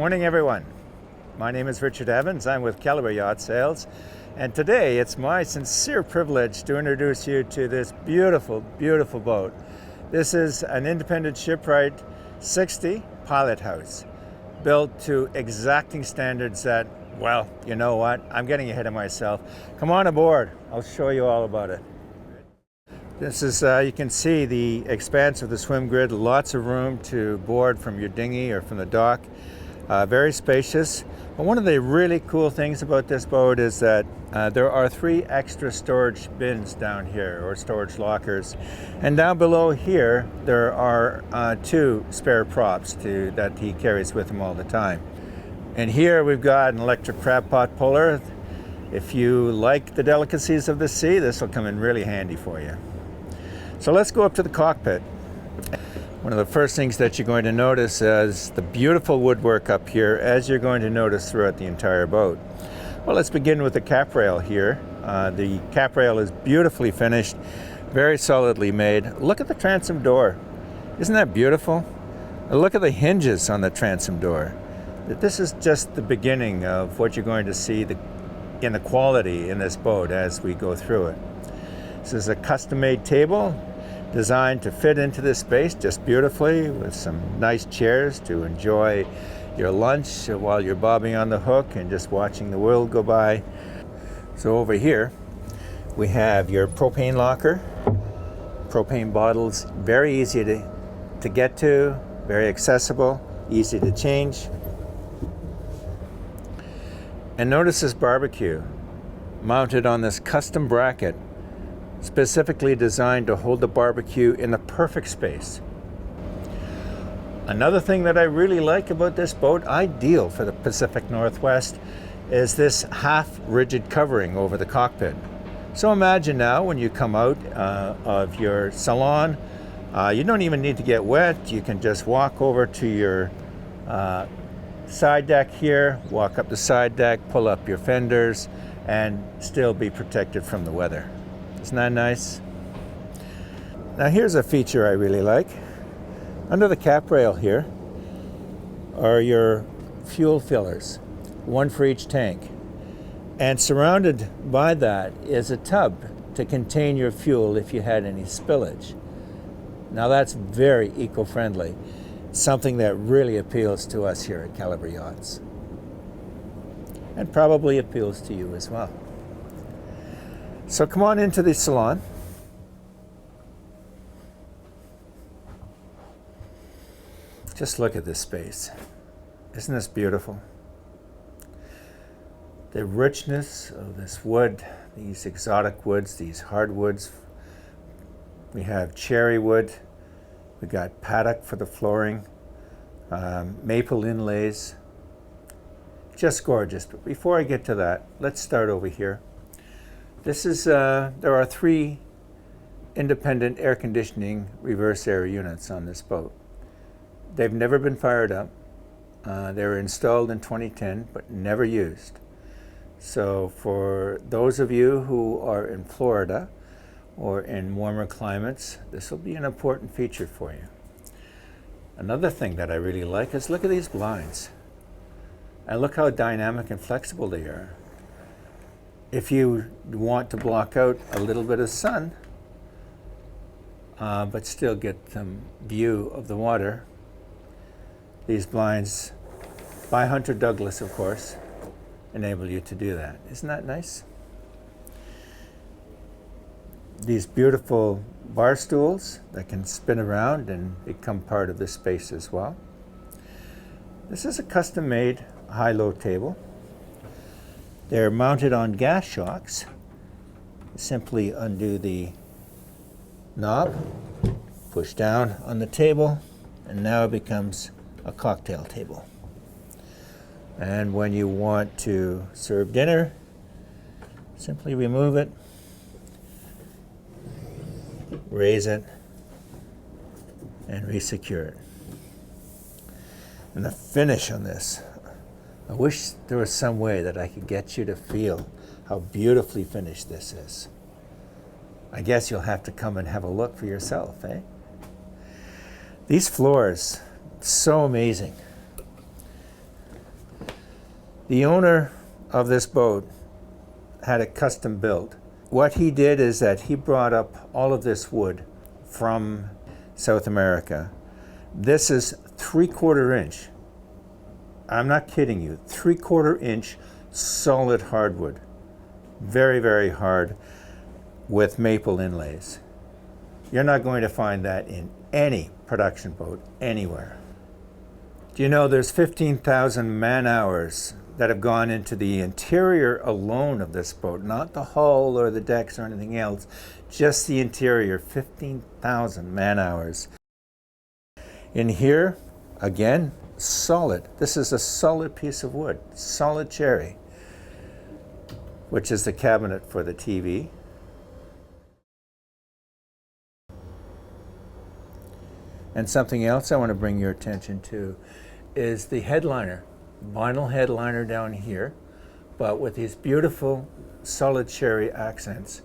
morning, everyone. My name is Richard Evans. I'm with Calibre Yacht Sales, and today it's my sincere privilege to introduce you to this beautiful, beautiful boat. This is an Independent Shipwright 60 pilot house, built to exacting standards that, well, you know what? I'm getting ahead of myself. Come on aboard. I'll show you all about it. This is, you can see the expanse of the swim grid, lots of room to board from your dinghy or from the dock. Very spacious. But one of the really cool things about this boat is that there are 3 extra storage bins down here, or storage lockers. And down below here, there are 2 spare props that he carries with him all the time. And here we've got an electric crab pot puller. If you like the delicacies of the sea, this will come in really handy for you. So let's go up to the cockpit. One of the first things that you're going to notice is the beautiful woodwork up here, as you're going to notice throughout the entire boat. Well, let's begin with the cap rail here. The cap rail is beautifully finished, very solidly made. Look at the transom door. Isn't that beautiful? And look at the hinges on the transom door. This is just the beginning of what you're going to see in the quality in this boat as we go through it. This is a custom-made table, designed to fit into this space just beautifully, with some nice chairs to enjoy your lunch while you're bobbing on the hook and just watching the world go by. So over here we have your propane locker. Propane bottles, very easy to get to, very accessible, easy to change. And notice this barbecue mounted on this custom bracket, specifically designed to hold the barbecue in the perfect space. Another thing that I really like about this boat, ideal for the Pacific Northwest, is this half rigid covering over the cockpit. So imagine now when you come out of your Salon, you don't even need to get wet. You can just walk over to your side deck here, walk up the side deck, pull up your fenders, and still be protected from the weather. Isn't that nice? Now here's a feature I really like. Under the cap rail here are your fuel fillers, 1 for each tank. And surrounded by that is a tub to contain your fuel if you had any spillage. Now that's very eco-friendly, something that really appeals to us here at Calibre Yachts. And probably appeals to you as well. So come on into the salon. Just look at this space. Isn't this beautiful? The richness of this wood, these exotic woods, these hardwoods. We have cherry wood. We got paddock for the flooring, maple inlays. Just gorgeous. But before I get to that, let's start over here. This is, there are 3 independent air conditioning reverse air units on this boat. They've never been fired up. They were installed in 2010, but never used. So for those of you who are in Florida or in warmer climates, this will be an important feature for you. Another thing that I really like is look at these blinds. And look how dynamic and flexible they are. If you want to block out a little bit of sun, but still get some view of the water, these blinds, by Hunter Douglas, of course, enable you to do that. Isn't that nice? These beautiful bar stools that can spin around and become part of this space as well. This is a custom-made high-low table. They're mounted on gas shocks. Simply undo the knob, push down on the table, and now it becomes a cocktail table. And when you want to serve dinner, simply remove it, raise it, and resecure it. And the finish on this, I wish there was some way that I could get you to feel how beautifully finished this is. I guess you'll have to come and have a look for yourself, eh? These floors, so amazing. The owner of this boat had it custom built. What he did is that he brought up all of this wood from South America. This is 3/4 inch. I'm not kidding you. 3/4 inch solid hardwood. Very, very hard with maple inlays. You're not going to find that in any production boat anywhere. Do you know there's 15,000 man-hours that have gone into the interior alone of this boat, not the hull or the decks or anything else, just the interior, 15,000 man-hours. In here, again, solid. This is a solid piece of wood, solid cherry, which is the cabinet for the TV. And something else I want to bring your attention to is the headliner. Vinyl headliner down here, but with these beautiful solid cherry accents.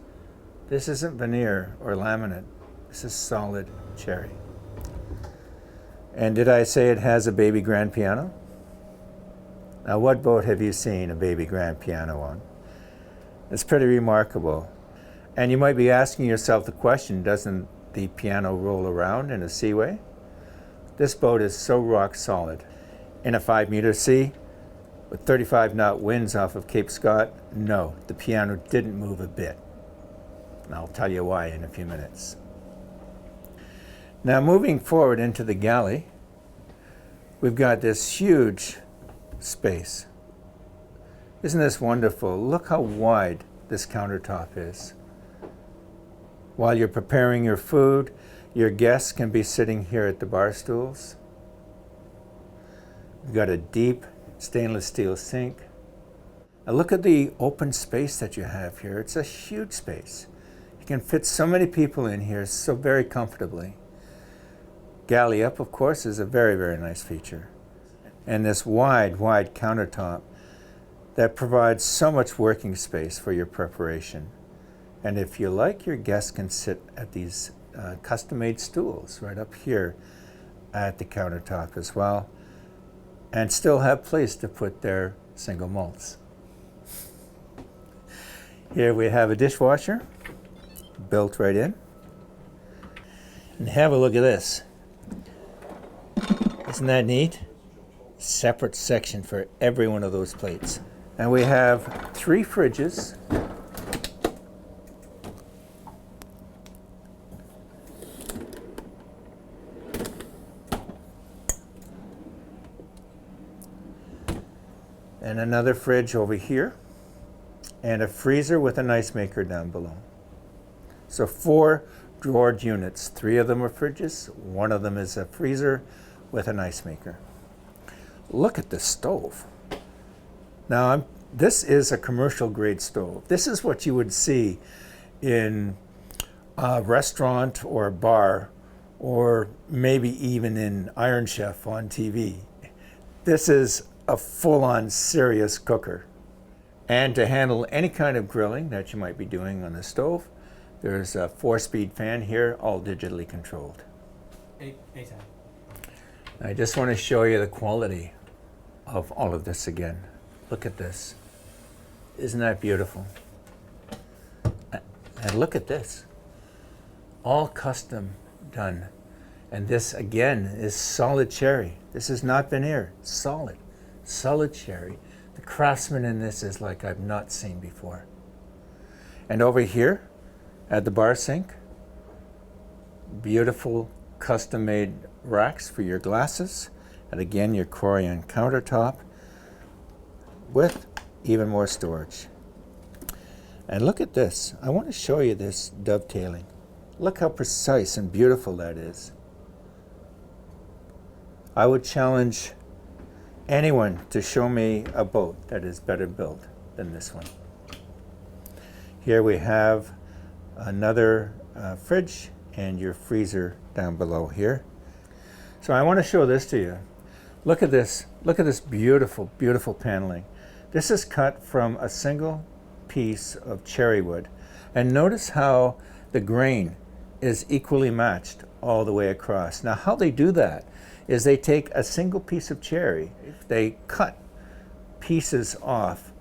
This isn't veneer or laminate. This is solid cherry. And did I say it has a baby grand piano? Now, what boat have you seen a baby grand piano on? It's pretty remarkable. And you might be asking yourself the question, doesn't the piano roll around in a seaway? This boat is so rock solid. In a 5-meter sea, with 35 knot winds off of Cape Scott, no, the piano didn't move a bit. And I'll tell you why in a few minutes. Now, moving forward into the galley, we've got this huge space. Isn't this wonderful? Look how wide this countertop is. While you're preparing your food, your guests can be sitting here at the bar stools. We've got a deep stainless steel sink. Now look at the open space that you have here. It's a huge space. You can fit so many people in here so very comfortably. Galley up, of course, is a very, very nice feature. And this wide, wide countertop that provides so much working space for your preparation. And if you like, your guests can sit at these custom-made stools right up here at the countertop as well, and still have place to put their single malts. Here we have a dishwasher built right in. And have a look at this. Isn't that neat? Separate section for every one of those plates. And we have 3 fridges. And another fridge over here, and a freezer with an ice maker down below. So 4 drawered units. 3 of them are fridges, 1 of them is a freezer with an ice maker. Look at this stove. Now, this is a commercial grade stove. This is what you would see in a restaurant or a bar, or maybe even in Iron Chef on TV. This is a full-on serious cooker. And to handle any kind of grilling that you might be doing on the stove, there's a 4-speed fan here, all digitally controlled. Anytime. I just want to show you the quality of all of this again. Look at this. Isn't that beautiful? And look at this. All custom done. And this, again, is solid cherry. This is not veneer, solid. Solid cherry. The craftsman in this is like I've not seen before. And over here at the bar sink, beautiful custom-made racks for your glasses. And again, your Corian countertop with even more storage. And look at this. I want to show you this dovetailing. Look how precise and beautiful that is. I would challenge anyone to show me a boat that is better built than this one. Here we have another fridge and your freezer down below here. So I want to show this to you. Look at this. Look at this beautiful, beautiful paneling. This is cut from a single piece of cherry wood. And notice how the grain is equally matched all the way across. Now, how they do that is they take a single piece of cherry, they cut 1 pieces off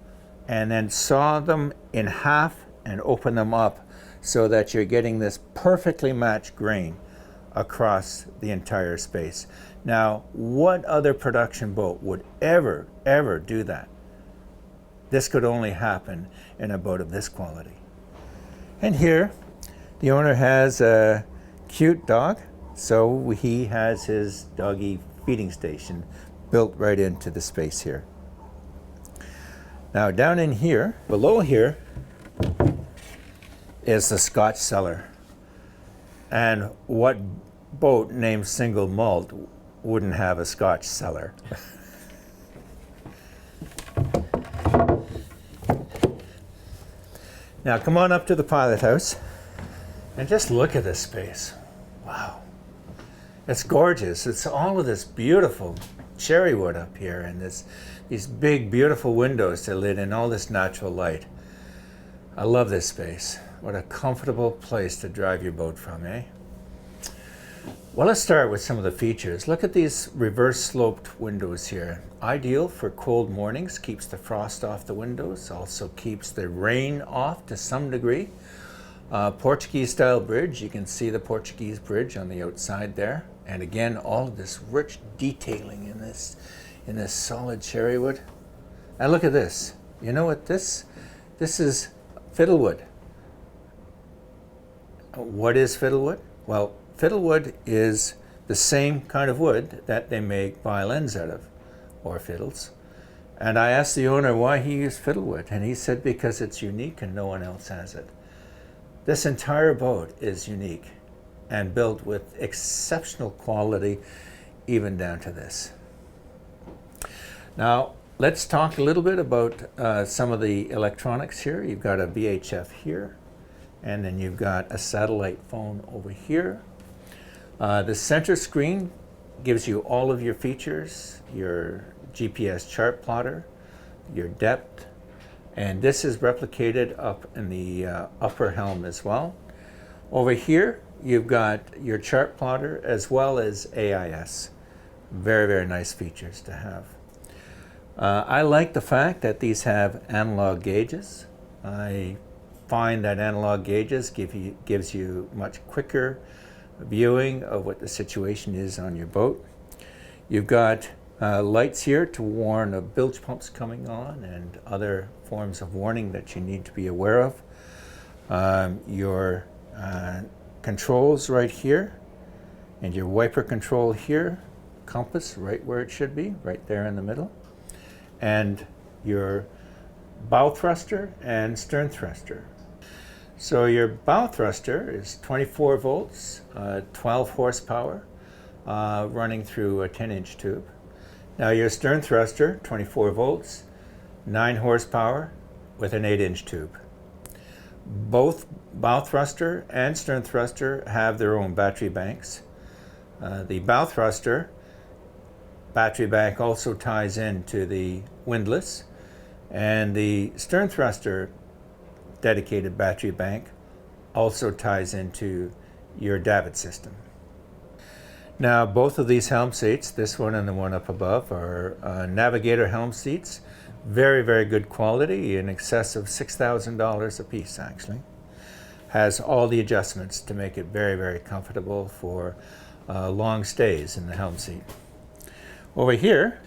and then saw them in half and open them up so that you're getting this perfectly matched grain across the entire space. Now, what other production boat would ever do that? This could only happen in a boat of this quality. And here, the owner has a cute dog, so he has his doggy feeding station built right into the space here. Now down in here, below here, is the Scotch cellar. And what boat named Single Malt wouldn't have a Scotch cellar? Now come on up to the pilot house and just look at this space. Wow. It's gorgeous. It's all of this beautiful cherry wood up here and these big beautiful windows that let in all this natural light. I love this space. What a comfortable place to drive your boat from, eh? Well, let's start with some of the features. Look at these reverse sloped windows here. Ideal for cold mornings, keeps the frost off the windows, also keeps the rain off to some degree. Portuguese style bridge, you can see the Portuguese bridge on the outside there. And again, all of this rich detailing in this solid cherry wood. And look at this. You know what this is? Fiddlewood. What is fiddlewood? Well, fiddlewood is the same kind of wood that they make violins out of, or fiddles. And I asked the owner why he used fiddlewood, and he said because it's unique and no one else has it. This entire boat is unique and built with exceptional quality, even down to this. Now, let's talk a little bit about some of the electronics here. You've got a VHF here, and then you've got a satellite phone over here. The center screen gives you all of your features, your GPS chart plotter, your depth, and this is replicated up in the upper helm as well. Over here, you've got your chart plotter as well as AIS. Very, very nice features to have. I like the fact that these have analog gauges. I find that analog gauges gives you much quicker viewing of what the situation is on your boat. You've got lights here to warn of bilge pumps coming on and other forms of warning that you need to be aware of. Your controls right here, and your wiper control here, compass right where it should be, right there in the middle, and your bow thruster and stern thruster. So your bow thruster is 24 volts, 12 horsepower, running through a 10-inch tube. Now your stern thruster, 24 volts, 9 horsepower with an 8-inch tube. Both bow thruster and stern thruster have their own battery banks. The bow thruster battery bank also ties into the windlass, and the stern thruster dedicated battery bank also ties into your davit system. Now, both of these helm seats, this one and the one up above, are Navigator helm seats. Very, very good quality, in excess of $6,000 a piece, actually. Has all the adjustments to make it very, very comfortable for long stays in the helm seat. Over here,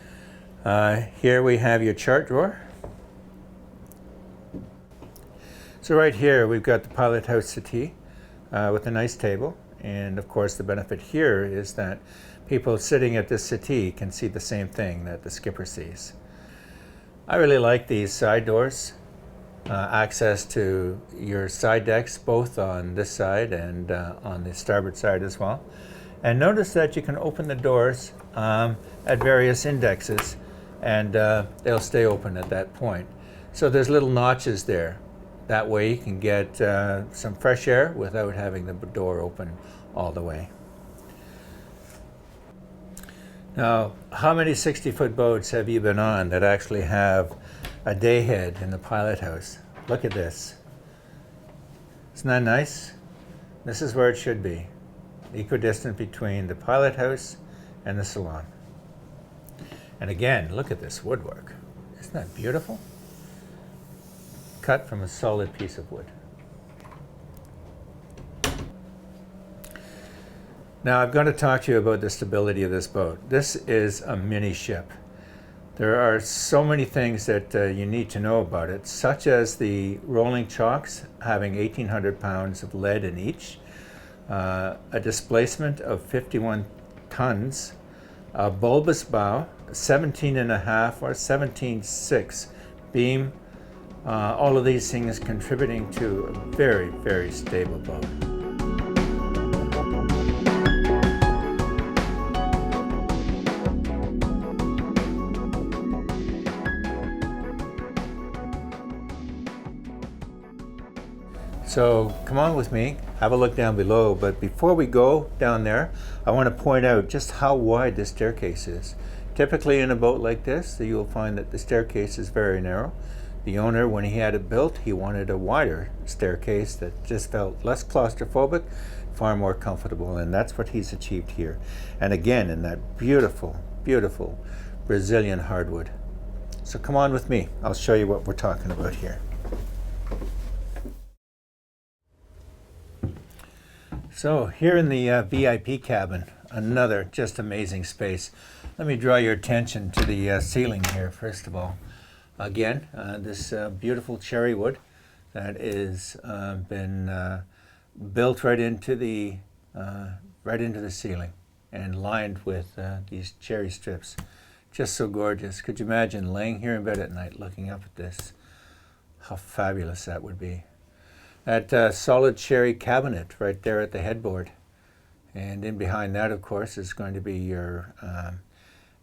here we have your chart drawer. So right here, we've got the pilot house settee with a nice table. And of course, the benefit here is that people sitting at this settee can see the same thing that the skipper sees. I really like these side doors. Access to your side decks, both on this side and on the starboard side as well. And notice that you can open the doors at various indexes, and they'll stay open at that point. So there's little notches there. That way you can get some fresh air without having the door open all the way. Now, how many 60-foot boats have you been on that actually have a day head in the pilot house? Look at this. Isn't that nice? This is where it should be. Equidistant between the pilot house and the salon. And again, look at this woodwork. Isn't that beautiful? Cut from a solid piece of wood. Now I've got to talk to you about the stability of this boat. This is a mini ship. There are so many things that you need to know about it, such as the rolling chocks having 1,800 pounds of lead in each, a displacement of 51 tons, a bulbous bow, 17.5 or 17.6 beam, all of these things contributing to a very, very stable boat. So come on with me, have a look down below, but before we go down there, I want to point out just how wide this staircase is. Typically in a boat like this, you'll find that the staircase is very narrow. The owner, when he had it built, he wanted a wider staircase that just felt less claustrophobic, far more comfortable, and that's what he's achieved here. And again, in that beautiful, beautiful Brazilian hardwood. So come on with me, I'll show you what we're talking about here. So here in the VIP cabin, another just amazing space. Let me draw your attention to the ceiling here first of all. Again, this beautiful cherry wood that is been built right into the ceiling and lined with these cherry strips. Just so gorgeous. Could you imagine laying here in bed at night looking up at this? How fabulous that would be. That solid cherry cabinet right there at the headboard. And in behind that, of course, is going to be your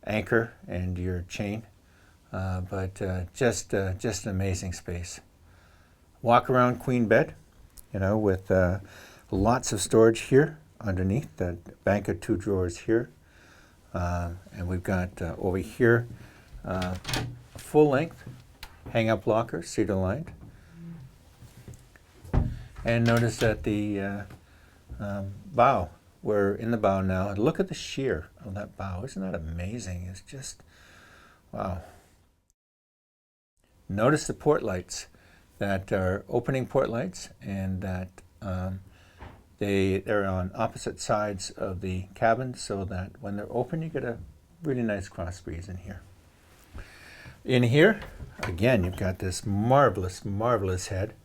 anchor and your chain. But just an amazing space. Walk around queen bed, you know, with lots of storage here underneath, that bank of 2 drawers here. And we've got over here a full length hang-up locker, cedar lined. And notice that the bow, we're in the bow now. And look at the sheer of that bow. Isn't that amazing? It's just, wow. Notice the port lights that are opening port lights, and that they're on opposite sides of the cabin, so that when they're open, you get a really nice cross breeze in here. In here, again, you've got this marvelous, marvelous head.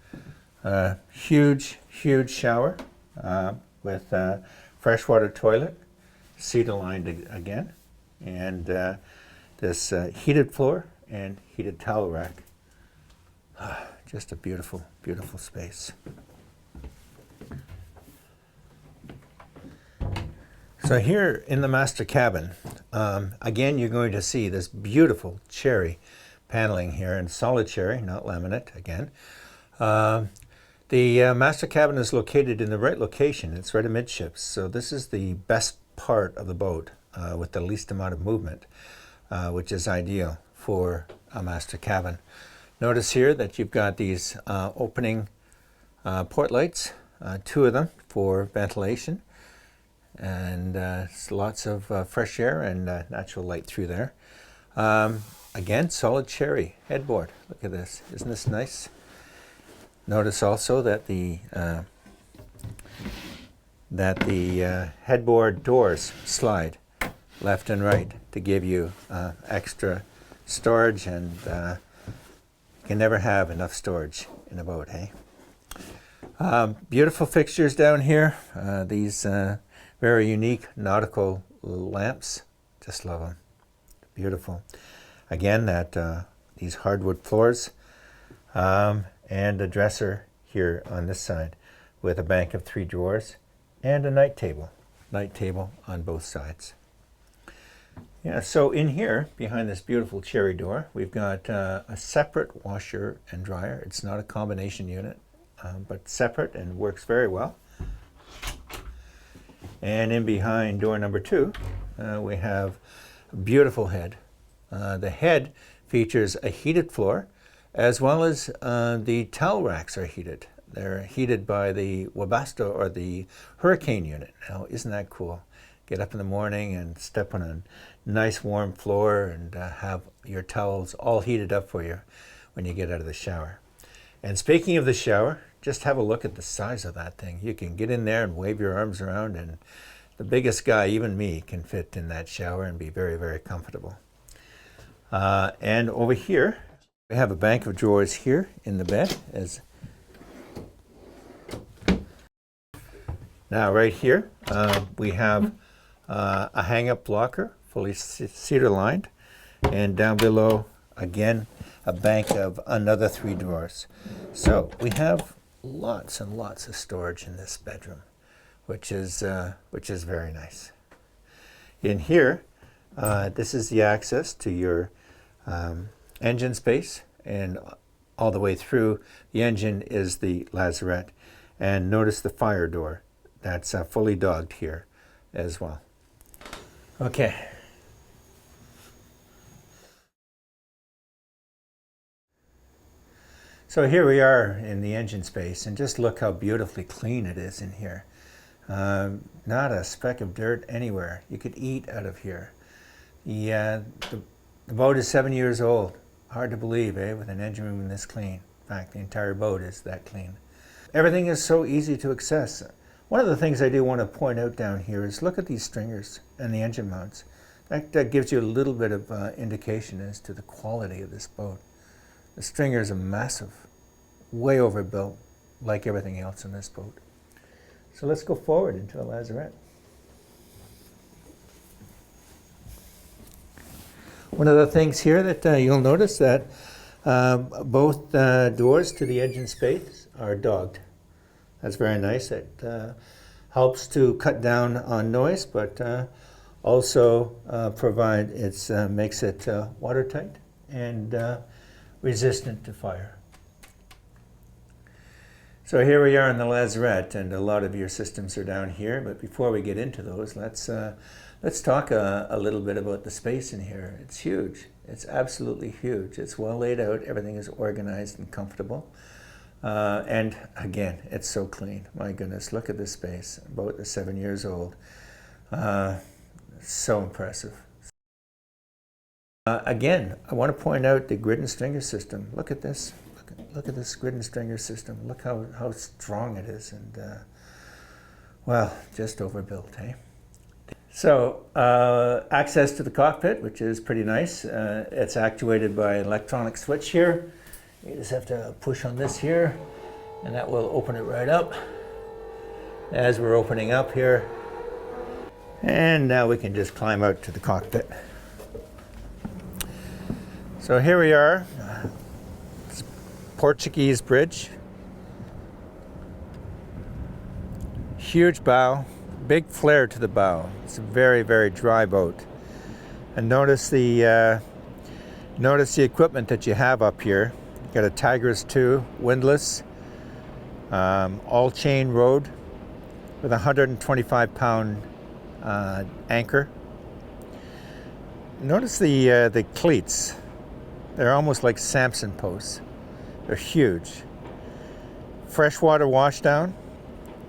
Huge, huge shower with freshwater toilet, cedar lined again, and this heated floor and heated towel rack. Just a beautiful, beautiful space. So here in the master cabin, again, you're going to see this beautiful cherry paneling here, and solid cherry, not laminate again. The master cabin is located in the right location. It's right amidships, so this is the best part of the boat with the least amount of movement, which is ideal for a master cabin. Notice here that you've got these opening port lights, 2 of them for ventilation, and lots of fresh air and natural light through there. Again, solid cherry headboard. Look at this. Isn't this nice? Notice also that the headboard doors slide left and right to give you extra storage, and you can never have enough storage in a boat, hey? Beautiful fixtures down here. These very unique nautical lamps. Just love them. Beautiful. Again, these hardwood floors. And a dresser here on this side with a bank of 3 drawers and a night table on both sides. Yeah, so in here, behind this beautiful cherry door, we've got a separate washer and dryer. It's not a combination unit, but separate and works very well. And in behind door number 2, we have a beautiful head. The head features a heated floor, as well as the towel racks are heated. They're heated by the Webasto, or the Hurricane unit. Now, isn't that cool? get up in the morning and step on a nice warm floor and have your towels all heated up for you when you get out of the shower. And speaking of the shower, just have a look at the size of that thing. You can get in there and wave your arms around, and the biggest guy, even me, can fit in that shower and be very, very comfortable. And over here, we have a bank of drawers here in the bed. Now right here, we have a hang-up locker, fully cedar lined, and down below, again, a bank of another 3 drawers. So we have lots and lots of storage in this bedroom, which is very nice. In here, this is the access to your engine space, and all the way through the engine is the lazarette. And notice the fire door. That's fully dogged here as well. Okay. So here we are in the engine space, and just look how beautifully clean it is in here. Not a speck of dirt anywhere. You could eat out of here. The boat is 7 years old. Hard to believe, eh, with an engine room this clean. In fact, the entire boat is that clean. Everything is so easy to access. One of the things I do want to point out down here is look at these stringers and the engine mounts. That gives you a little bit of indication as to the quality of this boat. The stringers are massive, way overbuilt, like everything else in this boat. So let's go forward into the lazarette. One of the things here that you'll notice that both doors to the engine space are dogged. That's very nice. It helps to cut down on noise, but also makes it watertight and resistant to fire. So here we are in the lazarette, and a lot of your systems are down here. But before we get into those, let's talk a little bit about the space in here. It's huge. It's absolutely huge. It's well laid out. Everything is organized and comfortable. And again, it's so clean. My goodness, look at this space. Boat is 7 years old. So impressive. Again, I want to point out the grid and stringer system. Look at this. Look at this grid and stringer system. Look how strong it is, and well, just overbuilt, eh? So access to the cockpit, which is pretty nice. It's actuated by an electronic switch here. You just have to push on this here, and that will open it right up. As we're opening up here, and now we can just climb out to the cockpit. So here we are, Portuguese bridge. Huge bow, big flare to the bow. It's a very, very dry boat. And notice the equipment that you have up here. You've got a Tigris 2 windlass, all chain rode with a 125-pound anchor. Notice the cleats. They're almost like Samson posts. They're huge. Freshwater washdown.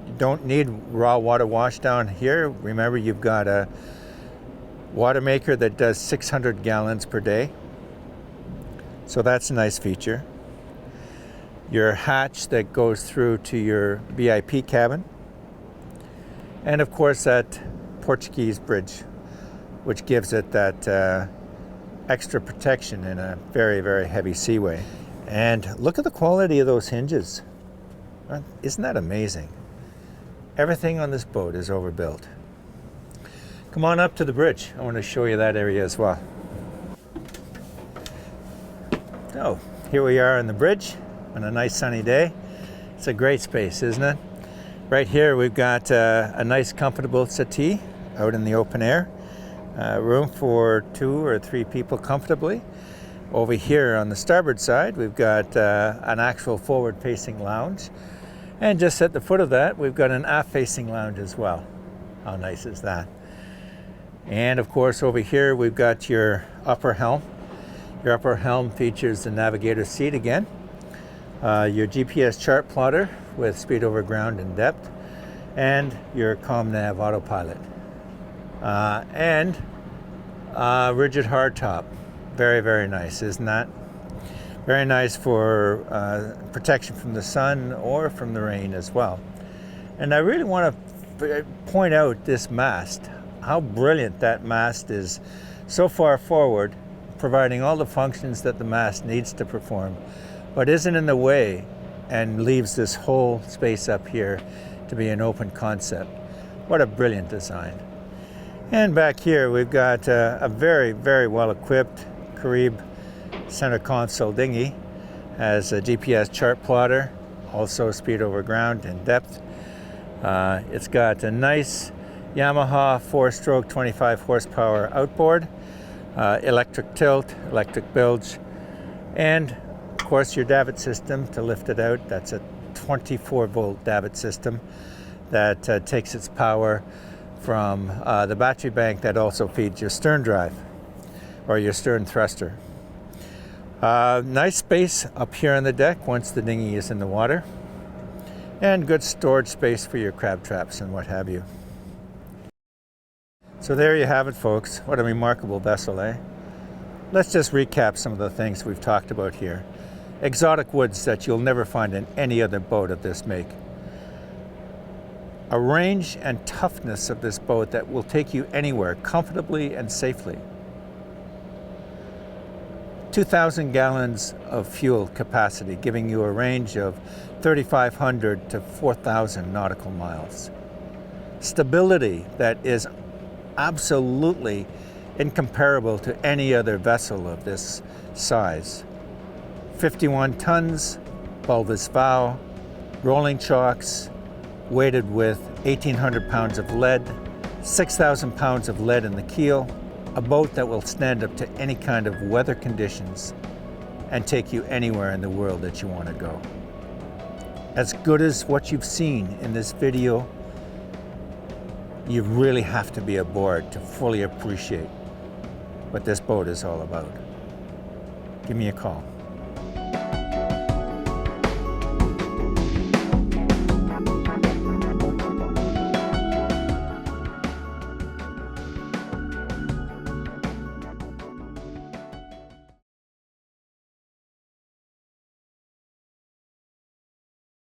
You don't need raw water washdown here. Remember, you've got a water maker that does 600 gallons per day. So that's a nice feature. Your hatch that goes through to your VIP cabin. And of course that Portuguese bridge, which gives it that extra protection in a very, very heavy seaway. And look at the quality of those hinges. Isn't that amazing? Everything on this boat is overbuilt. Come on up to the bridge. I want to show you that area as well. So here we are on the bridge on a nice sunny day. It's a great space, isn't it? Right here we've got a nice comfortable settee out in the open air. Room for 2 or 3 people comfortably. Over here on the starboard side, we've got an actual forward-facing lounge. And just at the foot of that, we've got an aft-facing lounge as well. How nice is that? And of course, over here, we've got your upper helm. Your upper helm features the navigator seat again. Your GPS chart plotter with speed over ground and depth. And your ComNav autopilot. and rigid hardtop. Very, very nice, isn't that? Very nice for protection from the sun or from the rain as well. And I really want to point out this mast, how brilliant that mast is, so far forward, providing all the functions that the mast needs to perform, but isn't in the way and leaves this whole space up here to be an open concept. What a brilliant design. And back here we've got a very, very well equipped Calibre center console dinghy. Has a GPS chart plotter, also speed over ground and depth. It's got a nice Yamaha 4-stroke 25 horsepower outboard, electric tilt, electric bilge, and of course your davit system to lift it out. That's a 24-volt davit system that takes its power from the battery bank that also feeds your stern drive or your stern thruster. Nice space up here on the deck once the dinghy is in the water, and good storage space for your crab traps and what have you. So there you have it, folks. What a remarkable vessel, eh? Let's just recap some of the things we've talked about here. Exotic woods that you'll never find in any other boat of this make. A range and toughness of this boat that will take you anywhere comfortably and safely. 2,000 gallons of fuel capacity, giving you a range of 3,500 to 4,000 nautical miles. Stability that is absolutely incomparable to any other vessel of this size. 51 tons, bulbous bow, rolling chocks, weighted with 1,800 pounds of lead, 6,000 pounds of lead in the keel, a boat that will stand up to any kind of weather conditions and take you anywhere in the world that you want to go. As good as what you've seen in this video, you really have to be aboard to fully appreciate what this boat is all about. Give me a call.